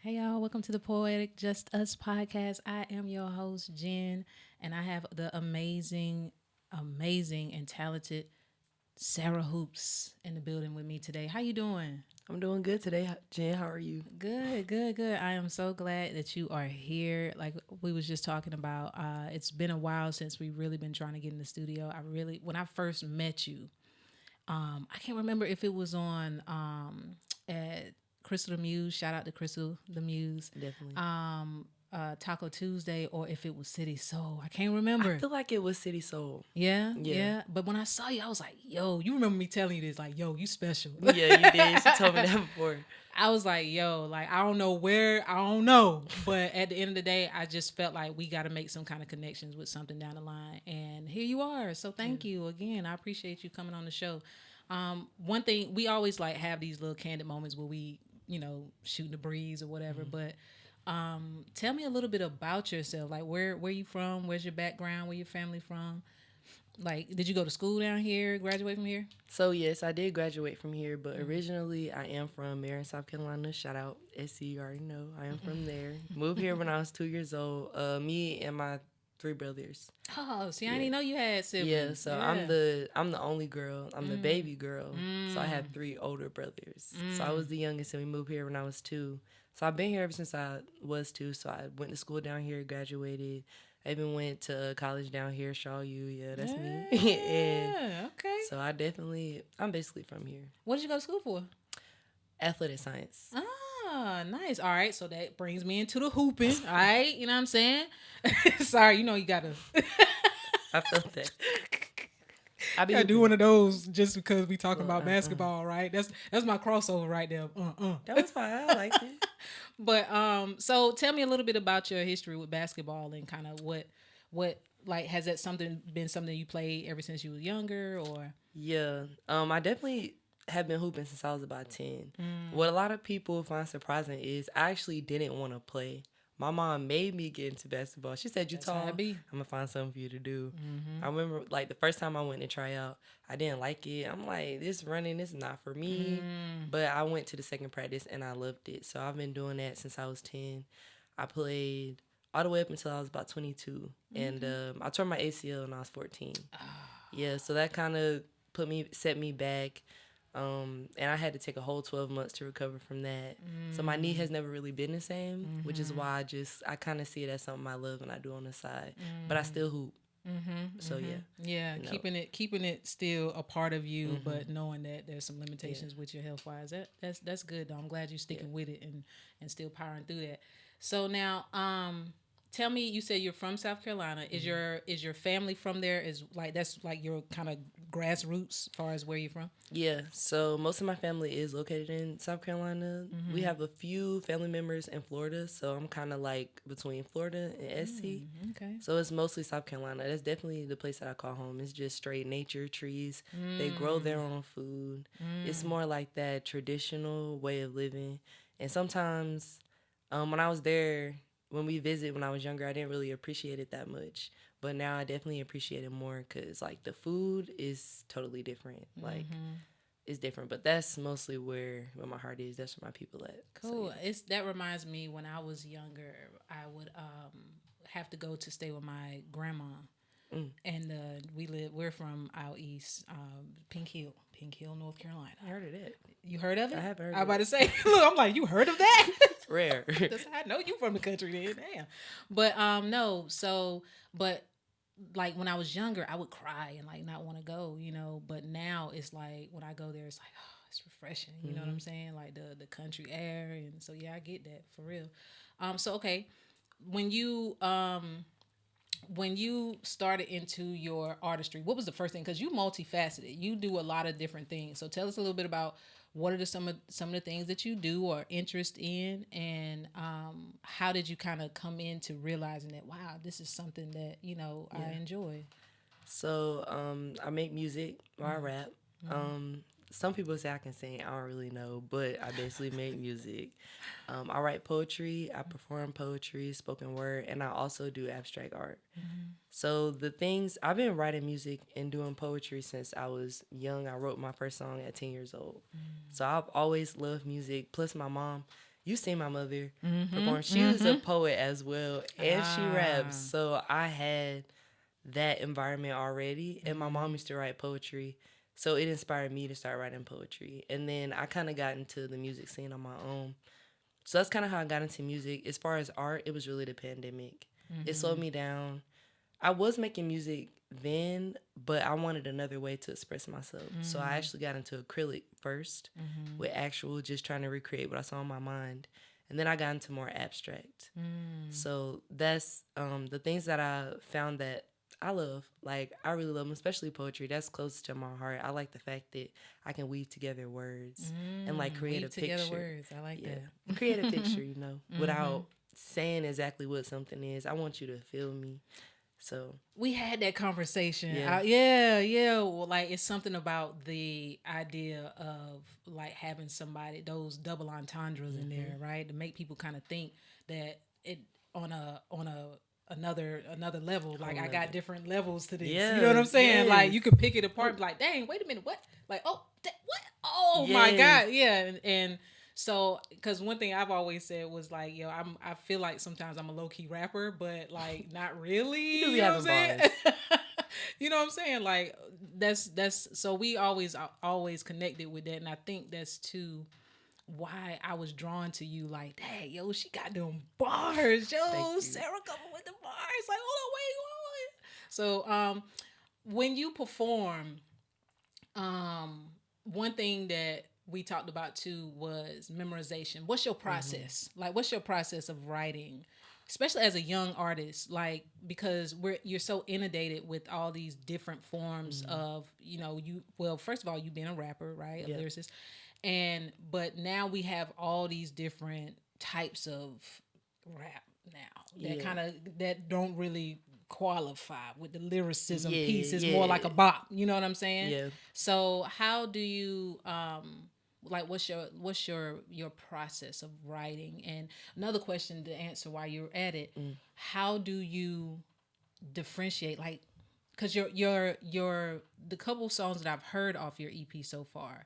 Hey y'all, welcome to the Poetic Just Us podcast. I am your host, Jen, and I have the amazing and talented Sarah Hoops in the building with me today. How you doing? I'm doing good today, Jen. How are you? Good. I am so glad that you are here. Like we was just talking about, it's been a while since we've really been trying to get in the studio. When I first met you, I can't remember if it was on at Crystal the Muse. Shout out to Crystal the Muse. Definitely. Taco Tuesday, or if it was City Soul. I can't I remember. feel like it was City Soul. Yeah, Yeah. yeah. But when I saw you, I was like, yo, you remember me telling you this? Like, yo, you special. Yeah, you did. She told me that before. I was like, yo, like, I don't know where, I don't know. But at the end of the day, I just felt like we got to make some kind of connections with something down the line. And here you are. So thank you again. I appreciate you coming on the show. One thing, we always like have these little candid moments where we, shooting the breeze or whatever. But tell me a little bit about yourself. Like, where you from? Where's your background? Where your family from? Like, did you go to school down here? Graduate from here? So, yes, I did graduate from here, but originally I am from Marion, South Carolina. Shout out SC, you already know. I am from there. Moved here when I was 2 years old. Me and my three brothers. Oh, see, I didn't know you had siblings. Yeah, so I'm the only girl. I'm the baby girl. So I have three older brothers. So I was the youngest, and we moved here when I was 2. So I've been here ever since I was 2. So I went to school down here, graduated. I even went to college down here, Shaw U. Yeah, that's me. And Okay. so I'm basically from here. What did you go to school for? Athletic science. Ah, nice. All right, so that brings me into the hooping. All right, you know what I'm saying? Sorry, you gotta. I felt that. I do one of those just because we talking about basketball, right? That's my crossover right there. That was fine. I liked it. But so tell me a little bit about your history with basketball and kind of what like has that been something you played ever since you was younger or? Yeah. I definitely have been hooping since I was about 10. What a lot of people find surprising is I actually didn't want to play. My mom made me get into basketball. She said, "You tall, I'm gonna find something for you to do." I remember like the first time I went to try out, I didn't like it. I'm like, this running is not for me. But I went to the second practice and I loved it. So I've been doing that since I was 10. I played all the way up until I was about 22. And I tore my ACL when I was 14. Yeah, so that kind of set me back. And I had to take a whole 12 months to recover from that. So my knee has never really been the same, which is why I kind of see it as something I love and I do on the side. But I still hoop. So yeah. Yeah, keeping it still a part of you, but knowing that there's some limitations with your health wise. That's good though. I'm glad you're sticking with it and still powering through that. So now, tell me, you said you're from South Carolina. Is your family from there? That's like your kind of grassroots as far as where you're from? Yeah, so most of my family is located in South Carolina. We have a few family members in Florida, so I'm kind of like between Florida and SC. Okay. So it's mostly South Carolina. That's definitely the place that I call home. It's just straight nature, trees. They grow their own food. It's more like that traditional way of living. And sometimes when I was there, when we visit when I was younger, I didn't really appreciate it that much. But now I definitely appreciate it more because, like, the food is totally different. Like, it's different. But that's mostly where my heart is. That's where my people at. Cool. So, yeah. That reminds me when I was younger, I would have to go to stay with my grandma. And we're from out east, Pink Hill, North Carolina. I heard of that. You heard of it? I have heard of it. I'm about to say, look, I'm like, you heard of that? Rare. I know you from the country then, damn. But no, so but like when I was younger, I would cry and like not want to go, But now it's like when I go there, it's like, oh, it's refreshing. You know what I'm saying? Like the country air, and so yeah, I get that for real. So okay, when you started into your artistry, what was the first thing? Because you multifaceted, you do a lot of different things. So tell us a little bit about what are some of the things that you do or interest in, and how did you kind of come into realizing that, wow, this is something that I enjoy. So I make music or I rap. Some people say I can sing. I don't really know, but I basically make music. I write poetry. I perform poetry, spoken word, and I also do abstract art. So the things I've been writing music and doing poetry since I was young. I wrote my first song at 10 years old. So I've always loved music. Plus, my mom you seen my mother perform. She was a poet as well, and she raps. So I had that environment already, and my mom used to write poetry. So it inspired me to start writing poetry. And then I kind of got into the music scene on my own. So that's kind of how I got into music. As far as art, it was really the pandemic. It slowed me down. I was making music then, but I wanted another way to express myself. So I actually got into acrylic first with actual just trying to recreate what I saw in my mind. And then I got into more abstract. So that's the things that I found that I love. Like, I really love them, especially poetry. That's close to my heart. I like the fact that I can weave together words and, like, create a picture. Words. I like that. Create a picture, without saying exactly what something is. I want you to feel me. So we had that conversation. Yeah. Well, like, it's something about the idea of like having somebody, those double entendres in there, right? To make people kind of think that it on another level. Like, I got different levels to this. Yeah, you know what I'm saying? yes. Like, you could pick it apart and be like, dang, wait a minute, what? Like, what? Oh my God. Yeah. And so, because one thing I've always said was like, yo, I feel like sometimes I'm a low key rapper, but like not really. You know what I'm saying? You know what I'm saying? Like, that's so we always connected with that, and I think that's too why I was drawn to you. Like, hey, yo, she got them bars, yo. Sarah coming with the bars. Like, hold on, wait. So, when you perform, one thing that we talked about too was memorization. What's your process? Like, what's your process of writing, especially as a young artist? Like, because you're so inundated with all these different forms of, first of all, you being a rapper, right? A lyricist. But now we have all these different types of rap now that don't really qualify with the lyricism piece. It's more like a bop. You know what I'm saying? Yeah. So how do you what's your process of writing? And another question to answer while you're at it, how do you differentiate, like, because the couple songs that I've heard off your EP so far,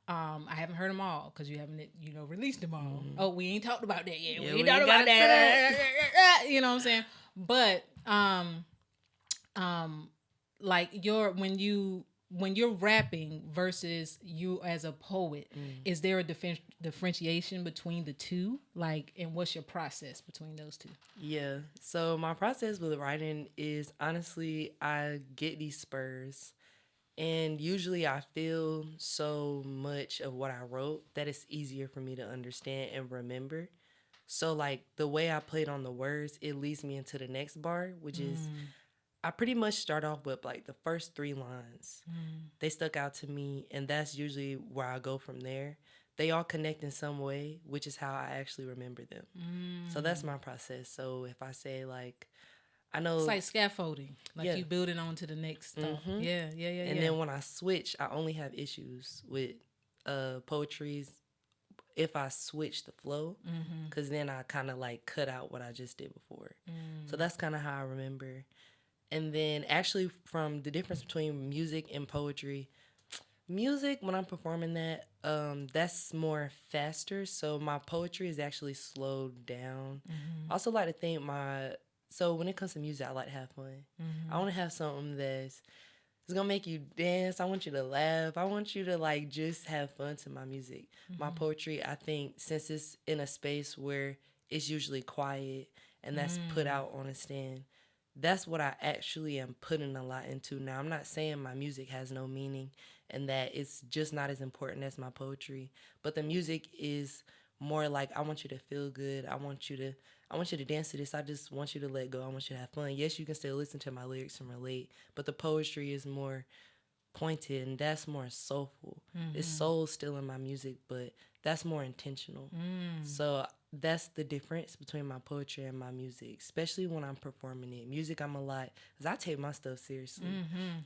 I haven't heard them all because you haven't released them all. Oh, we ain't talked about that yet. We ain't talked about that. You know what I'm saying? But like when you're rapping versus you as a poet, is there a differentiation between the two? Like, and what's your process between those two? Yeah. So my process with writing is, honestly, I get these spurs, and usually I feel so much of what I wrote that it's easier for me to understand and remember. So, like, the way I played on the words, it leads me into the next bar, which is, I pretty much start off with, like, the first 3 lines. They stuck out to me, and that's usually where I go from there. They all connect in some way, which is how I actually remember them. So that's my process. So if I say, like, I know... It's like scaffolding. Like, you build it on to the next stuff. Yeah. And then when I switch, I only have issues with poetries if I switch the flow, because then I kind of, like, cut out what I just did before. So that's kind of how I remember. And then actually, from the difference between music and poetry, music, when I'm performing that, that's more faster. So my poetry is actually slowed down. I also like to think so when it comes to music, I like to have fun. I want to have something that's going to make you dance. I want you to laugh. I want you to, like, just have fun to my music. My poetry, I think, since it's in a space where it's usually quiet and that's put out on a stand, that's what I actually am putting a lot into now. I'm not saying my music has no meaning and that it's just not as important as my poetry, but the music is more like, I want you to feel good. I want you to dance to this. I just want you to let go. I want you to have fun. Yes, you can still listen to my lyrics and relate, but the poetry is more pointed and that's more soulful. It's soul still in my music, but that's more intentional. So that's the difference between my poetry and my music, especially when I'm performing it. Music, I'm a lot, because I take my stuff seriously.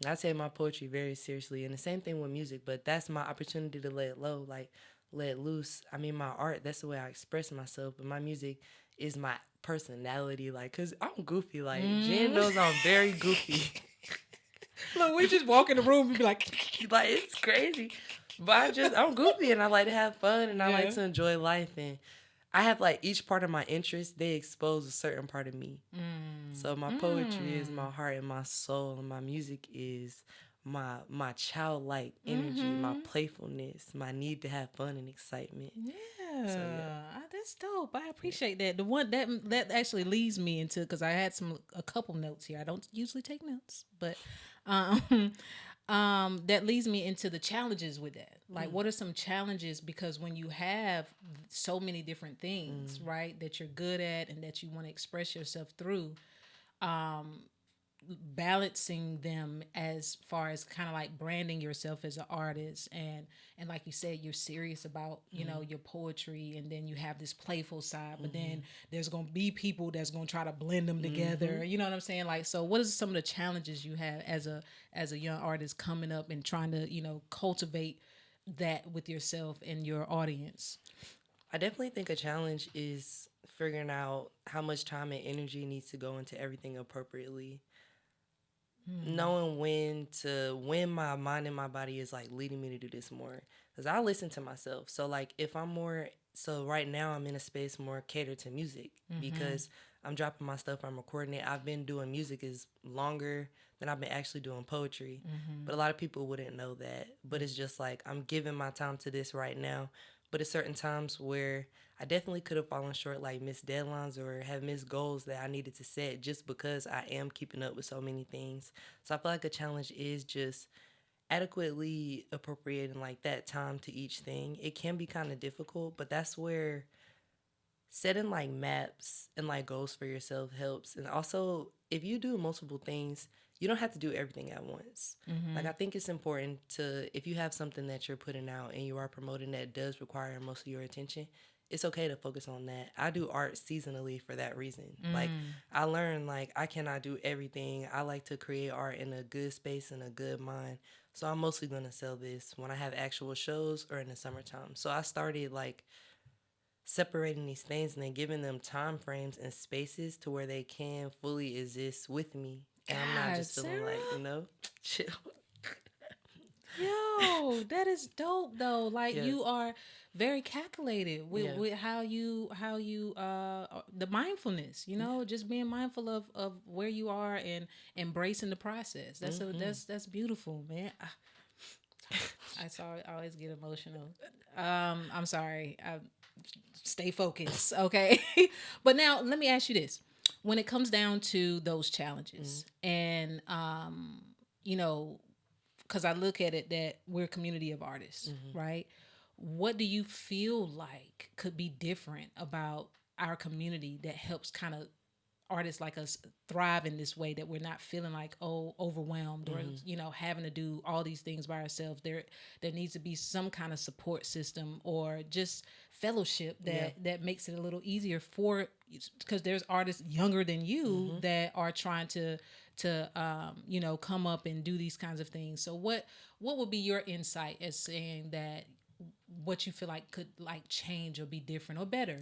I take my poetry very seriously, and the same thing with music, but that's my opportunity to let low, like, let loose. I mean, my art, that's the way I express myself, but my music is my personality, like, because I'm goofy. Like, Jen knows I'm very goofy. Look, we just walk in the room and be like, it's crazy. But I'm goofy, and I like to have fun, and I like to enjoy life, and I have like each part of my interest, they expose a certain part of me. So my poetry is my heart and my soul, and my music is my childlike energy, my playfulness, my need to have fun and excitement. Yeah, So yeah. That's dope. I appreciate that. The one that actually leads me into, because I had a couple notes here. I don't usually take notes, but um, that leads me into the challenges with that. Like, what are some challenges? Because when you have so many different things, right, that you're good at and that you want to express yourself through, balancing them as far as kind of like branding yourself as an artist, and like you said, you're serious about your poetry, and then you have this playful side, but then there's gonna be people that's gonna try to blend them together. You know what I'm saying? Like, so what is some of the challenges you have as a young artist coming up and trying to cultivate that with yourself and your audience? I definitely think a challenge is figuring out how much time and energy needs to go into everything appropriately. Knowing when my mind and my body is like leading me to do this more, because I listen to myself. So like if I'm more, so right now I'm in a space more catered to music, because I'm dropping my stuff, I'm recording it. I've been doing music is longer than I've been actually doing poetry, but a lot of people wouldn't know that. But it's just like I'm giving my time to this right now, but at certain times where I definitely could have fallen short, like missed deadlines or have missed goals that I needed to set, just because I am keeping up with so many things. So I feel like a challenge is just adequately appropriating like that time to each thing. It can be kind of difficult, but that's where setting like maps and like goals for yourself helps. And also, if you do multiple things, you don't have to do everything at once. Like, I think it's important to, if you have something that you're putting out and you are promoting that does require most of your attention, it's okay to focus on that. I do art seasonally for that reason. Like, I learned like I cannot do everything. I like to create art in a good space and a good mind. So I'm mostly going to sell this when I have actual shows or in the summertime. So I started like separating these things and then giving them time frames and spaces to where they can fully exist with me. And I'm not just feeling Sarah? like, chill. Yo, that is dope though. Like, Yeah. you are very calculated with how you the mindfulness, just being mindful of where you are and embracing the process. That's beautiful, man. I always get emotional. I'm sorry. Stay focused, okay? But now let me ask you this. When it comes down to those challenges, and you know, because I look at it that we're a community of artists, right? What do you feel like could be different about our community that helps kind of artists like us thrive in this way, that we're not feeling like overwhelmed or having to do all these things by ourselves? There needs to be some kind of support system or just fellowship that makes it a little easier for, because there's artists younger than you that are trying to come up and do these kinds of things. So what would be your insight as saying that what you feel like could like change or be different or better?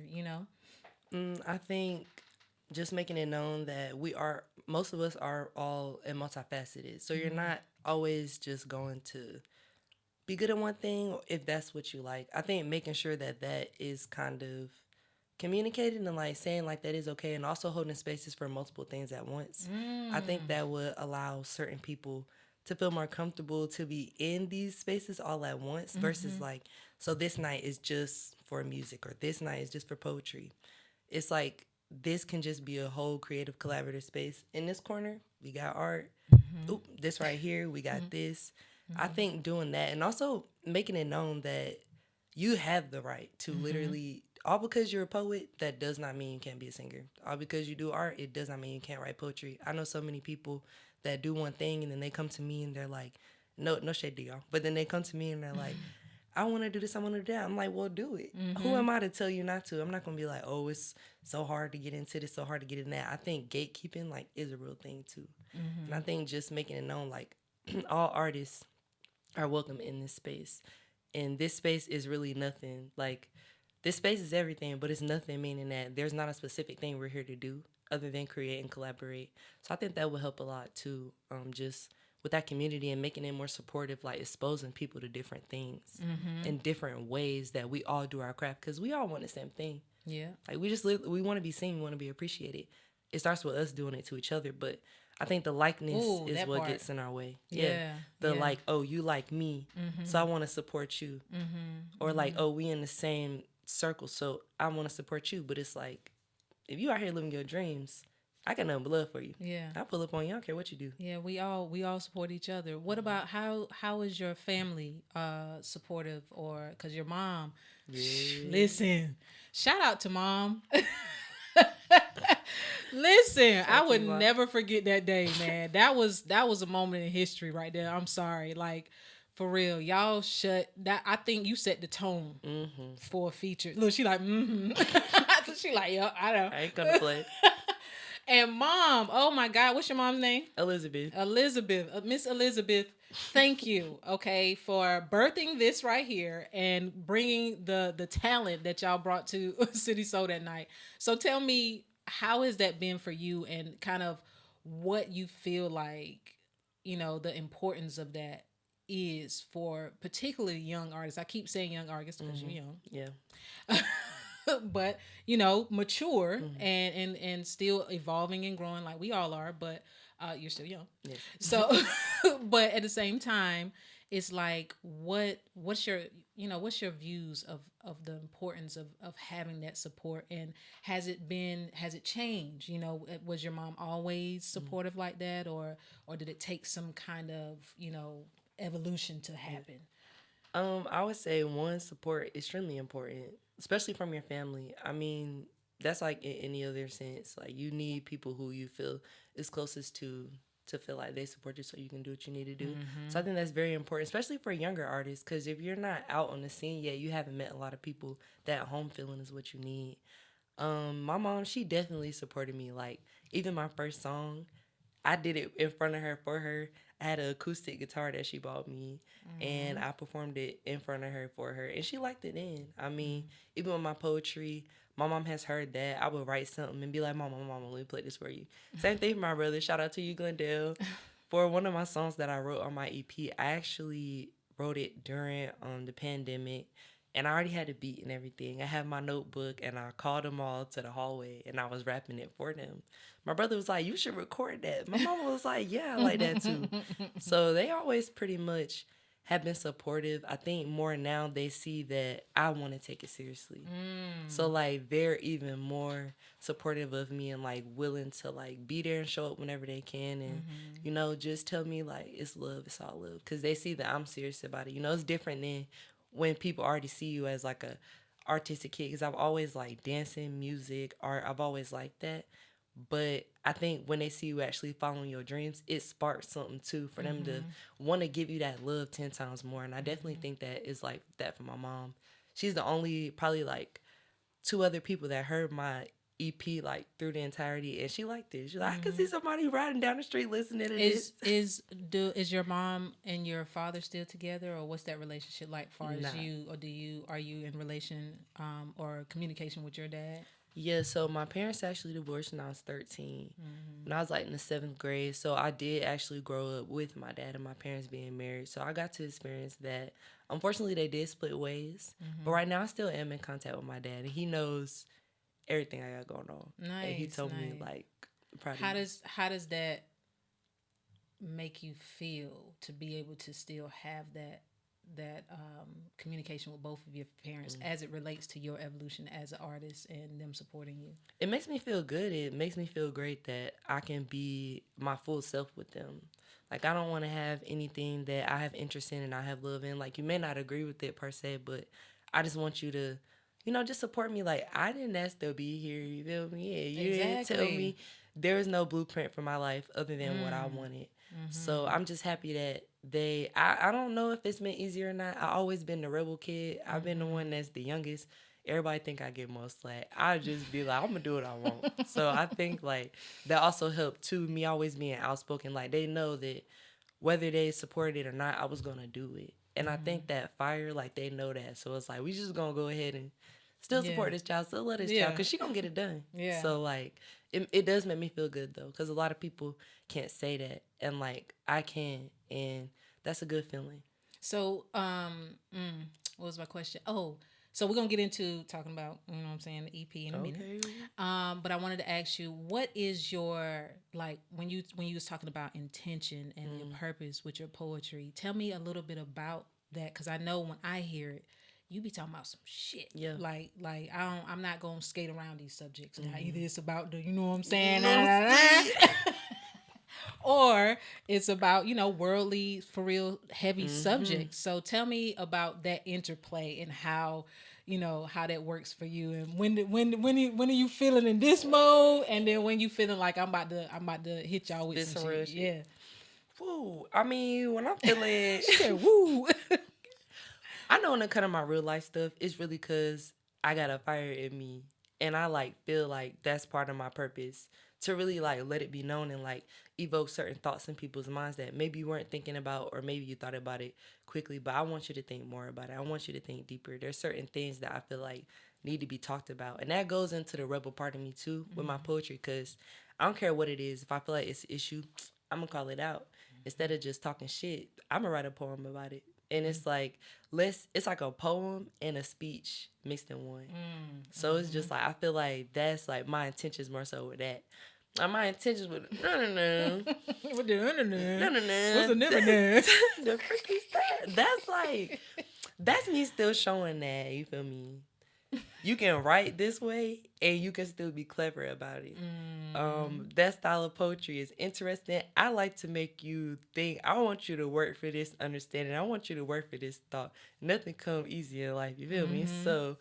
I think just making it known that most of us are all and multifaceted. So you're not always just going to be good at one thing if that's what you like. I think making sure that that is kind of communicating and like saying like that is okay, and also holding spaces for multiple things at once. I think that would allow certain people to feel more comfortable to be in these spaces all at once versus like, so this night is just for music or this night is just for poetry. It's like this can just be a whole creative collaborative space. In this corner, we got art. Oop, this right here, we got this. I think doing that and also making it known that you have the right to literally, all because you're a poet, that does not mean you can't be a singer. All because you do art, it does not mean you can't write poetry. I know so many people that do one thing and then they come to me and they're like, no shade to y'all, but then they come to me and they're like, I want to do this, I want to do that. I'm like, well, do it. Who am I to tell you not to? I'm not going to be like, oh, it's so hard to get into this, so hard to get in that. I think gatekeeping like is a real thing too. And I think just making it known like all artists are welcome in this space. And this space is really nothing. Like, this space is everything, but it's nothing, meaning that there's not a specific thing we're here to do other than create and collaborate. So I think that will help a lot too, just with that community and making it more supportive, like exposing people to different things in different ways that we all do our craft, because we all want the same thing. Yeah. Like we want to be seen, we want to be appreciated. It starts with us doing it to each other, but I think the likeness is what gets in our way. Yeah. Like, oh, you like me, so I want to support you. Or like, oh, we in the same circle, so I want to support you. But it's like, if you out here living your dreams, I got nothing but love for you. Yeah. I pull up on you. I don't care what you do. Yeah, we all support each other. What about how is your family supportive? Or because your mom, listen, shout out to mom. Listen, I would never forget that day, man. That was a moment in history right there. I'm sorry, like for real, y'all shut that. I think you set the tone for a feature. Look, she like, she like, yo, I know. I ain't gonna play. And mom, oh my God, what's your mom's name? Elizabeth. Miss Elizabeth. Thank you, okay, for birthing this right here and bringing the talent that y'all brought to City Soul that night. So tell me, how has that been for you, and kind of what you feel like, the importance of that is for particularly young artists. I keep saying young artists because you're young. Yeah. But mature and still evolving and growing like we all are, but you're still young. Yes. So but at the same time, it's like what's your views of the importance of having that support, and has it changed? Was your mom always supportive like that, or did it take some kind of evolution to happen? I would say one, support extremely important, especially from your family. I mean, that's like in any other sense. Like, you need people who you feel is closest to feel like they support you so you can do what you need to do. So I think that's very important, especially for younger artists, because if you're not out on the scene yet, you haven't met a lot of people. That home feeling is what you need. My mom, she definitely supported me. Like, even my first song, I did it in front of her for her. I had an acoustic guitar that she bought me, and I performed it in front of her for her, and she liked it then. I mean, even with my poetry, my mom has heard that. I would write something and be like, Mama, let me play this for you. Same thing for my brother. Shout out to you, Glendale. For one of my songs that I wrote on my EP, I actually wrote it during the pandemic, and I already had the beat and everything. I had my notebook, and I called them all to the hallway, and I was rapping it for them. My brother was like, you should record that. My mama was like, yeah, I like that too. So they always pretty much have been supportive. I think more now they see that I want to take it seriously. So like they're even more supportive of me and like willing to like be there and show up whenever they can, and just tell me like it's love, it's all love, because they see that I'm serious about it. It's different than when people already see you as like a artistic kid, because I've always like dancing, music, art. I've always liked that. But I think when they see you actually following your dreams, it sparks something too for them to want to give you that love 10 times more. And I definitely think that is like that for my mom. She's the only, probably like 2 other people that heard my EP like through the entirety, and she liked it. She's like, I can see somebody riding down the street listening to this. Is your mom and your father still together, or what's that relationship like? Far as you, or are you in relation or communication with your dad? Yeah, so my parents actually divorced when I was 13. When I was like in the 7th grade. So I did actually grow up with my dad and my parents being married. So I got to experience that. Unfortunately, they did split ways. But right now I still am in contact with my dad, and he knows everything I got going on. Nice. And he told me like, how does that make you feel to be able to still have that communication with both of your parents as it relates to your evolution as an artist and them supporting you? It makes me feel good. It makes me feel great that I can be my full self with them. Like, I don't want to have anything that I have interest in and I have love in. Like, you may not agree with it per se, but I just want you to, just support me. Like, I didn't ask to be here. You feel me? Yeah, you didn't tell me. There is no blueprint for my life other than what I wanted. So I'm just happy that I don't know if it's been easier or not. I always been the rebel kid. I've been the one that's the youngest. Everybody think I get more slack. I just be like, I'm gonna do what I want. So I think like that also helped too, me always being outspoken. Like, they know that whether they support it or not, I was gonna do it. And I think that fire, like, they know that. So it's like, we just gonna go ahead and still support this child, still love this child, because she gonna get it done. So like, it does make me feel good though, because a lot of people can't say that, and like I can, and that's a good feeling. So what was my question? Oh, So we're gonna get into talking about, you know what I'm saying, the EP in a minute. But I wanted to ask you, what is your, like, when you was talking about intention and your purpose with your poetry? Tell me a little bit about that, because I know when I hear it, you be talking about some shit. Yeah. Like I'm not gonna skate around these subjects. Now either it's about the, you know what I'm saying, or it's about, you know, worldly, for real, heavy subjects. So tell me about that interplay and how, you know, how that works for you, and when are you feeling in this mode, and then when you feeling like I'm about to hit y'all with some shit. Yeah. Woo. I mean, when I'm feeling, she said, "Woo." I know when it comes to my real life stuff, it's really because I got a fire in me, and I like feel like that's part of my purpose, to really like let it be known and like evoke certain thoughts in people's minds that maybe you weren't thinking about, or maybe you thought about it quickly, but I want you to think more about it. I want you to think deeper. There's certain things that I feel like need to be talked about, and that goes into the rebel part of me too with my poetry, because I don't care what it is. If I feel like it's an issue, I'm gonna call it out. Instead of just talking shit, I'm gonna write a poem about it. And it's like, it's like a poem and a speech mixed in one. So it's just like, I feel like that's like my intentions more so with that. My intentions with With the What's the the freaky stuff? That's like, that's me still showing that, you feel me? You can write this way and you can still be clever about it. That style of poetry is interesting. I like to make you think. I want you to work for this understanding. I want you to work for this thought. Nothing come easy in life, you feel me? So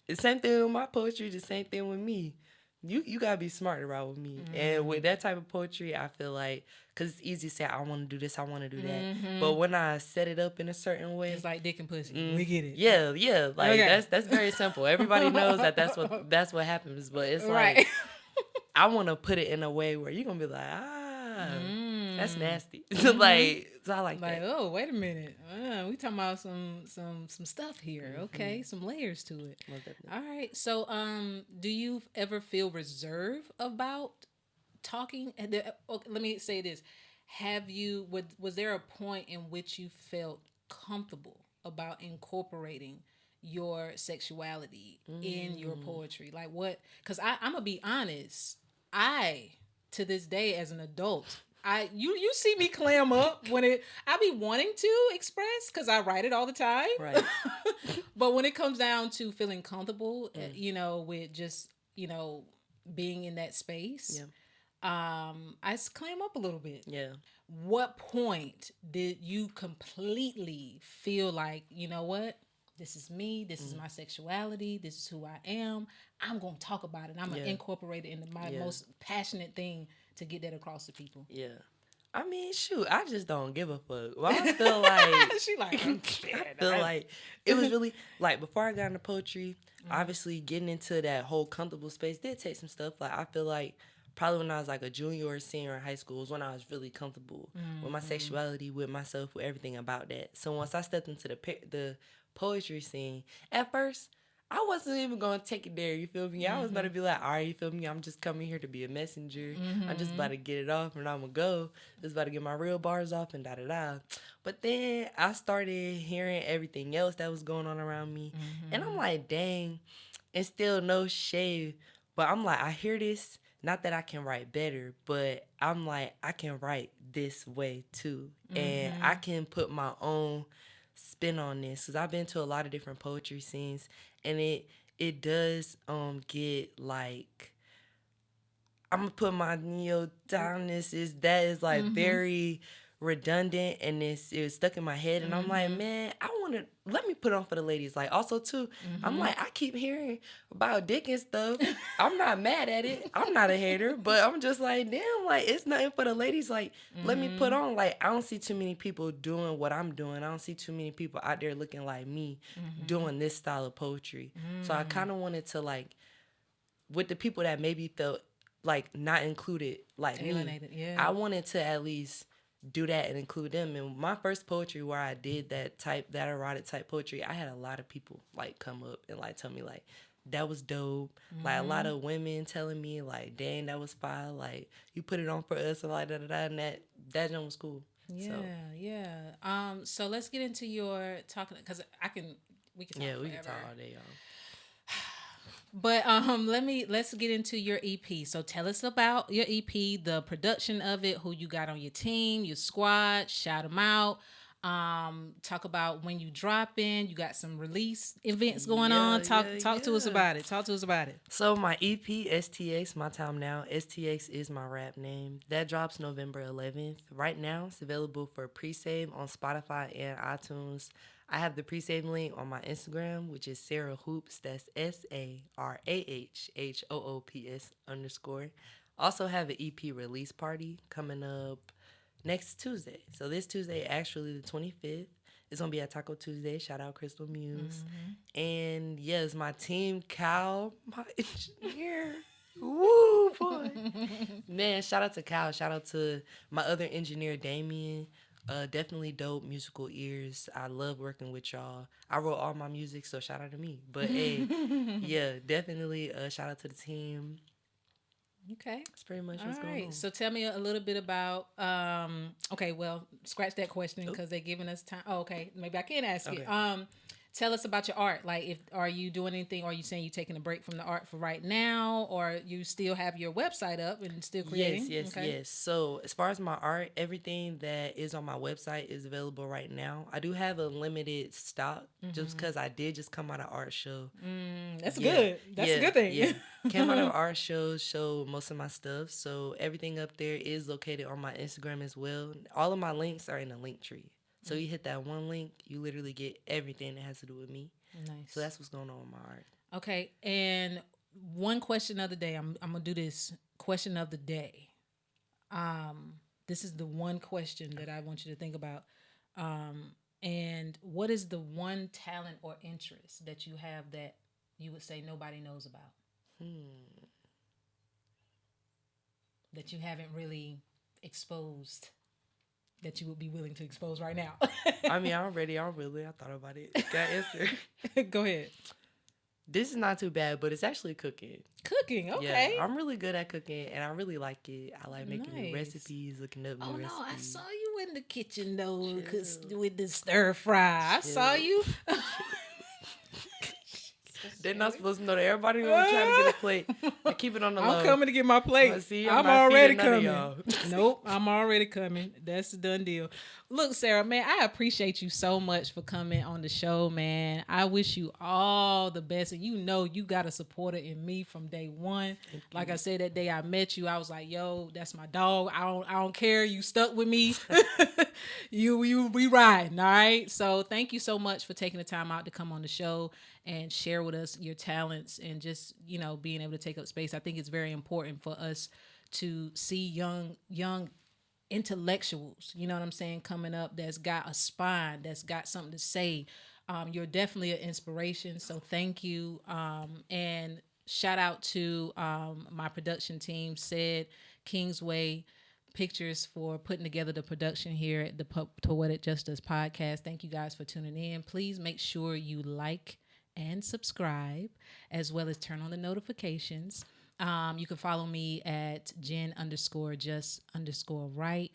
the same thing with my poetry, the same thing with me. You gotta be smart around with me. And with that type of poetry, I feel like, because it's easy to say, I want to do this, I want to do that. But when I set it up in a certain way, it's like dick and pussy. We get it. Yeah. Like, that's very simple. Everybody knows that that's what happens. But it's like, I want to put it in a way where you're gonna be like, that's nasty. Like, so I like that. Oh, wait a minute. We talking about some stuff here. Okay, some layers to it. All right. So, do you ever feel reserved about talking? Okay, let me say this: was there a point in which you felt comfortable about incorporating your sexuality in your poetry? Like what? Because I'm gonna be honest. To this day, as an adult, you see me clam up when I be wanting to express, because I write it all the time. Right. But when it comes down to feeling comfortable, you know, with just, you know, being in that space, I clam up a little bit. Yeah. What point did you completely feel like, you know what? This is me. This is my sexuality. This is who I am. I'm going to talk about it. I'm going to incorporate it into my most passionate thing to get that across to people. Yeah. I mean, shoot, I just don't give a fuck. Well, I feel like... She like, I feel like it was really... Like, before I got into poetry, obviously getting into that whole comfortable space did take some stuff. Like, I feel like probably when I was like a junior or senior in high school was when I was really comfortable with my sexuality, with myself, with everything about that. So once I stepped into the poetry scene, at first I wasn't even gonna take it there, you feel me? I was about to be like, all right, you feel me? I'm just coming here to be a messenger. I'm just about to get it off and I'm gonna go. Just about to get my real bars off and da-da-da. But then I started hearing everything else that was going on around me. And I'm like, dang, and still no shade. But I'm like, I hear this. Not that I can write better, but I'm like, I can write this way too. And I can put my own spin on this, because I've been to a lot of different poetry scenes, and it does get like, I'm gonna put my neo down. That is like very redundant, and it was stuck in my head, and I'm like, man, let me put on for the ladies. Like, also too, I'm like, I keep hearing about dick and stuff. I'm not mad at it. I'm not a hater, but I'm just like, damn, like, it's nothing for the ladies. Like, let me put on. Like, I don't see too many people doing what I'm doing. I don't see too many people out there looking like me doing this style of poetry. So I kind of wanted to, like, with the people that maybe felt like not included, like alienated, me, I wanted to at least do that and include them. And my first poetry where I did that erotic type poetry, I had a lot of people like come up and like tell me like that was dope. Like a lot of women telling me like, dang, that was fire. Like you put it on for us and like and that jump was cool. Yeah, so. So let's get into your talking, because We can talk Yeah, forever. we can talk all day, y'all. But let's get into your EP. So tell us about your EP, the production of it, who you got on your team, your squad, shout them out. Talk about when you drop in. You got some release events going on. Talk to us about it. Talk to us about it. So my EP, STX, My Time Now. STX is my rap name. That drops November 11th. Right now, it's available for pre-save on Spotify and iTunes. I have the pre-save link on my Instagram, which is Sarah Hoops. That's SARAHHOOPS_. Also have an EP release party coming up next Tuesday. So this Tuesday, actually the 25th, it's going to be at Taco Tuesday. Shout out Crystal Muse. Mm-hmm. And yes, my team, Cal, my engineer. Woo, boy. Man, shout out to Cal. Shout out to my other engineer, Damien. Definitely dope musical ears. I love working with y'all. I wrote all my music, so shout out to me. But hey, yeah, definitely shout out to the team. Okay. That's pretty much what's going on. So tell me a little bit about, okay, well, scratch that question because they're giving us time. Oh, okay. Maybe I can ask it. Tell us about your art. Like, are you doing anything? Or are you saying you're taking a break from the art for right now? Or you still have your website up and still creating? Yes. So as far as my art, everything that is on my website is available right now. I do have a limited stock just because I did just come out of art show. That's good. That's a good thing. Yeah. Came out of art shows, show most of my stuff. So everything up there is located on my Instagram as well. All of my links are in the link tree. So you hit that one link, you literally get everything that has to do with me. Nice. So that's what's going on with my art. Okay, and one question of the day. I'm gonna do this question of the day. This is the one question that I want you to think about. And what is the one talent or interest that you have that you would say nobody knows about? That you haven't really exposed, that you would be willing to expose right now? I mean, I'm ready. I thought about it. Can I answer? Go ahead. This is not too bad, but it's actually cooking. Cooking, okay. Yeah, I'm really good at cooking, and I really like it. I like making new recipes, looking up new recipes. Oh, no, I saw you in the kitchen, though, with the stir fry. I saw you. They're not supposed to know that. Everybody gonna try to get a plate. I keep it on the low. I'm coming to get my plate. See, I'm already coming. Nope, I'm already coming. That's a done deal. Look, Sarah, man, I appreciate you so much for coming on the show, man. I wish you all the best. And you know you got a supporter in me from day one. Like I said, that day I met you, I was like, yo, that's my dog. I don't care. You stuck with me. we riding, all right? So thank you so much for taking the time out to come on the show and share with us your talents and just, you know, being able to take up space. I think it's very important for us to see young intellectuals, you know what I'm saying, coming up that's got a spine, that's got something to say. You're definitely an inspiration, so thank you. And shout out to my production team, said Kingsway Pictures, for putting together the production here at the Poetic Justice podcast. Thank you guys for tuning in. Please make sure you like and subscribe, as well as turn on the notifications. You can follow me at Jen_just_right,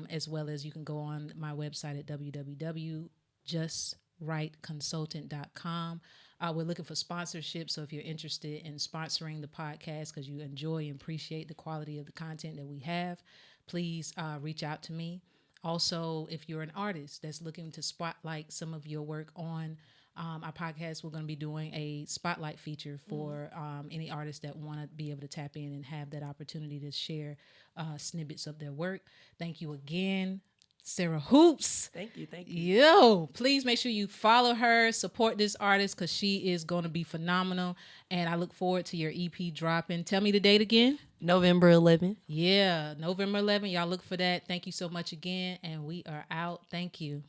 as well as you can go on my website at www.justrightconsultant.com. We're looking for sponsorship, so if you're interested in sponsoring the podcast because you enjoy and appreciate the quality of the content that we have, please reach out to me. Also, if you're an artist that's looking to spotlight some of your work on our podcast, we're going to be doing a spotlight feature for any artists that want to be able to tap in and have that opportunity to share snippets of their work. Thank you again, Sarah Hoops. Thank you. Yo, please make sure you follow her, support this artist because she is going to be phenomenal. And I look forward to your EP dropping. Tell me the date again. November 11th. Yeah, November 11th. Y'all look for that. Thank you so much again. And we are out. Thank you.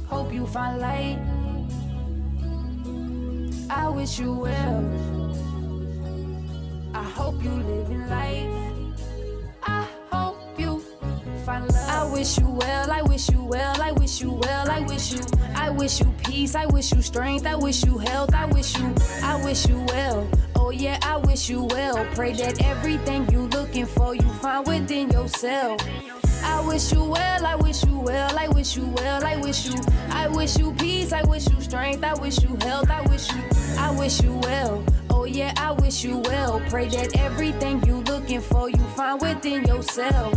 Hope you find light. I wish you well. I hope you live in life. I hope you find love. I wish you well, I wish you well, I wish you well, I wish you peace, I wish you strength, I wish you health, I wish you well. Oh yeah, I wish you well. Pray that everything you looking for you find within yourself. I wish you well, I wish you well, I wish you well, I wish you peace, I wish you strength, I wish you health, I wish you well. Oh yeah, I wish you well. Pray that everything you looking for you find within yourself.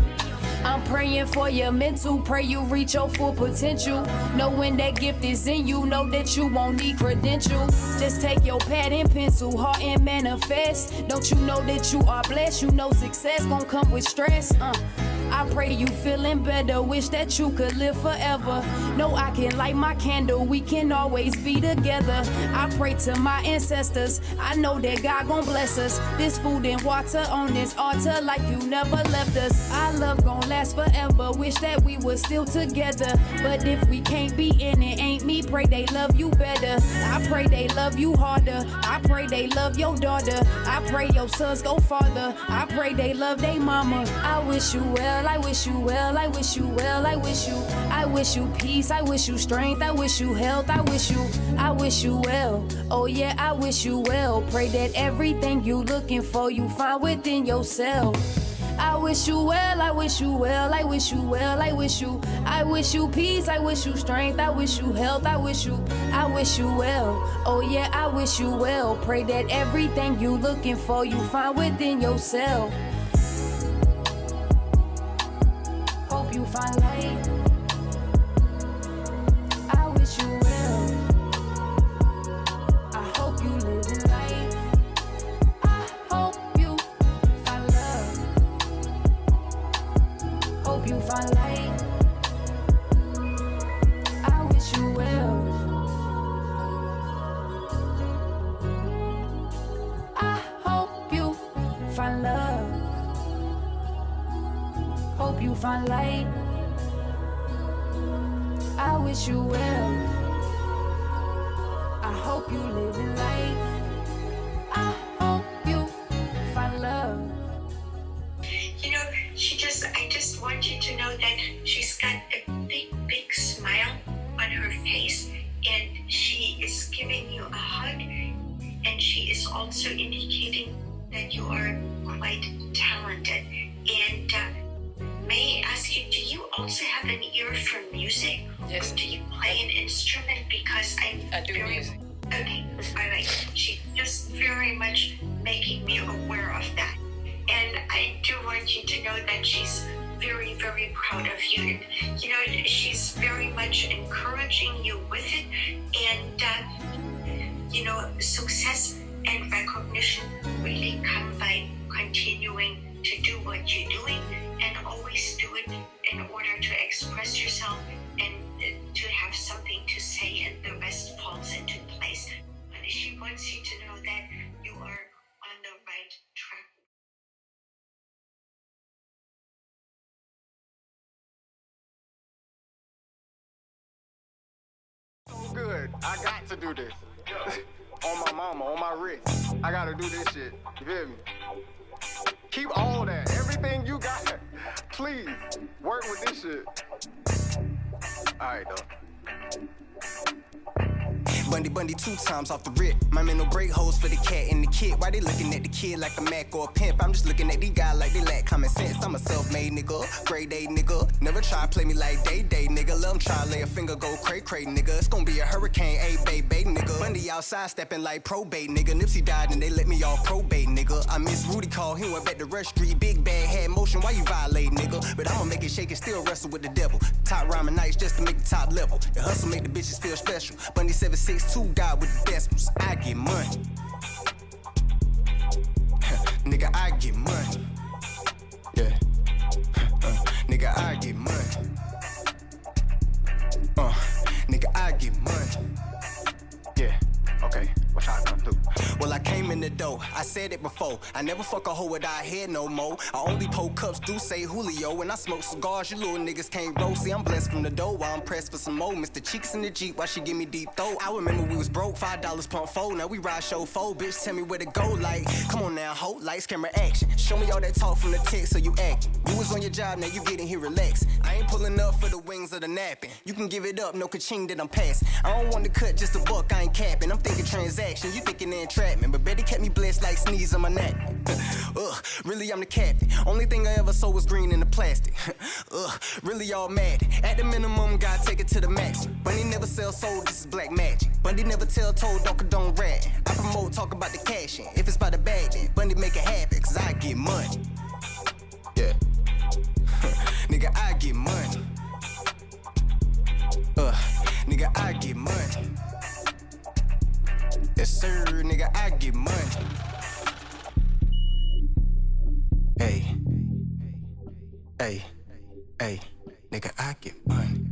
I'm praying for your mental, pray you reach your full potential. Knowing that gift is in you, know that you won't need credentials. Just take your pad and pencil, heart and manifest. Don't you know that you are blessed? You know success gon' come with stress. I pray you feeling better, wish that you could live forever. Know I can light my candle, we can always be together. I pray to my ancestors, I know that God gon' bless us. This food and water on this altar like you never left us. Our love gon' last forever, wish that we were still together. But if we can't be in it, ain't me, pray they love you better. I pray they love you harder, I pray they love your daughter. I pray your sons go farther, I pray they love they mama. I wish you well, I wish you well, I wish you well, I wish you peace, I wish you strength, I wish you health, I wish you well. Oh yeah, I wish you well. Pray that everything you looking for you find within yourself. I wish you well, I wish you well, I wish you well, I wish you peace, I wish you strength, I wish you health, I wish you well. Oh yeah, I wish you well. Pray that everything you looking for you find within yourself. Hope you find light. I wish you well. I hope you live in life. I hope you find love. Hope you find light. I wish you well. I hope you find love. Hope you find light. I wish you well. I hope you live in life. I hope you find love. You know, I just want you to know that she's got a big smile on her face, and she is giving you a hug, and she is also indicating that you are quite talented. And may I ask you, do you also have an ear for music? Yes. Or do you play an instrument? Because I do music. Okay, all right. She's just very much making me aware of that. And I do want you to know that she's very, very proud of you. And, you know, she's very much encouraging you with it. And, you know, success and recognition really come by continuing to do what you're doing, and always do it in order to express yourself and to have something to say, and the rest falls into place. But she wants you to know that you are on the right track. So good. I got to do this. On my mama, on my wrist. I gotta do this shit. You feel me? Keep all that. Everything you got. Please, work with this shit. Alright, though. Bundy 2 times off the rip. My man no break holes for the cat and the kid. Why they looking at the kid like a Mac or a pimp? I'm just looking at these guys like they lack common sense. I'm a self-made nigga, grade A nigga. Never try to play me like day nigga. Let 'em try to lay a finger, go cray nigga. It's gonna be a hurricane, baby nigga. Bundy outside stepping like probate nigga. Nipsey died and they let me off probate nigga. I miss Rudy call, he went back to Rush Street. Big bad had motion, why you violate nigga? But I'ma make it shake and still wrestle with the devil. Top rhyming nights just to make the top level. The hustle make the bitches feel special. Bundy 762 died with the decimals. I get money. Nigga, I get money. Yeah. Nigga, I get money. Nigga, I get money. Yeah, okay. What y'all gonna do? Well, I came in in the dough. I said it before. I never fuck a hoe without head no more. I only pour cups, do say Julio. When I smoke cigars, you little niggas can't roll. See, I'm blessed from the dough while I'm pressed for some more. Mr. Cheeks in the Jeep, why she give me deep throat? I remember we was broke, $5 pump 4. Now we ride show 4. Bitch, tell me where to go. Like, come on now, ho. Lights, camera, action. Show me all that talk from the text, so you act. You was on your job, now you getting here relaxed. I ain't pulling up for the wings of the napping. You can give it up, no ka-ching that I'm passing. I don't want to cut just a buck, I ain't capping. I'm thinking transaction, you thinking entrapment. But Betty kept me blessed like sneeze on my neck. Really I'm the captain. Only thing I ever saw was green in the plastic. Really all mad. At the minimum, gotta take it to the max. Bunny never sell soul, this is black magic. Bundy never tell told, don't condone rat. I promote, talk about the cash in. If it's by the bag, then Bundy make it happen, cause I get money. Yeah. Nigga, I get money. Nigga, I get money. Yes, sir, nigga, I get money. Hey, hey, hey, nigga, I get money.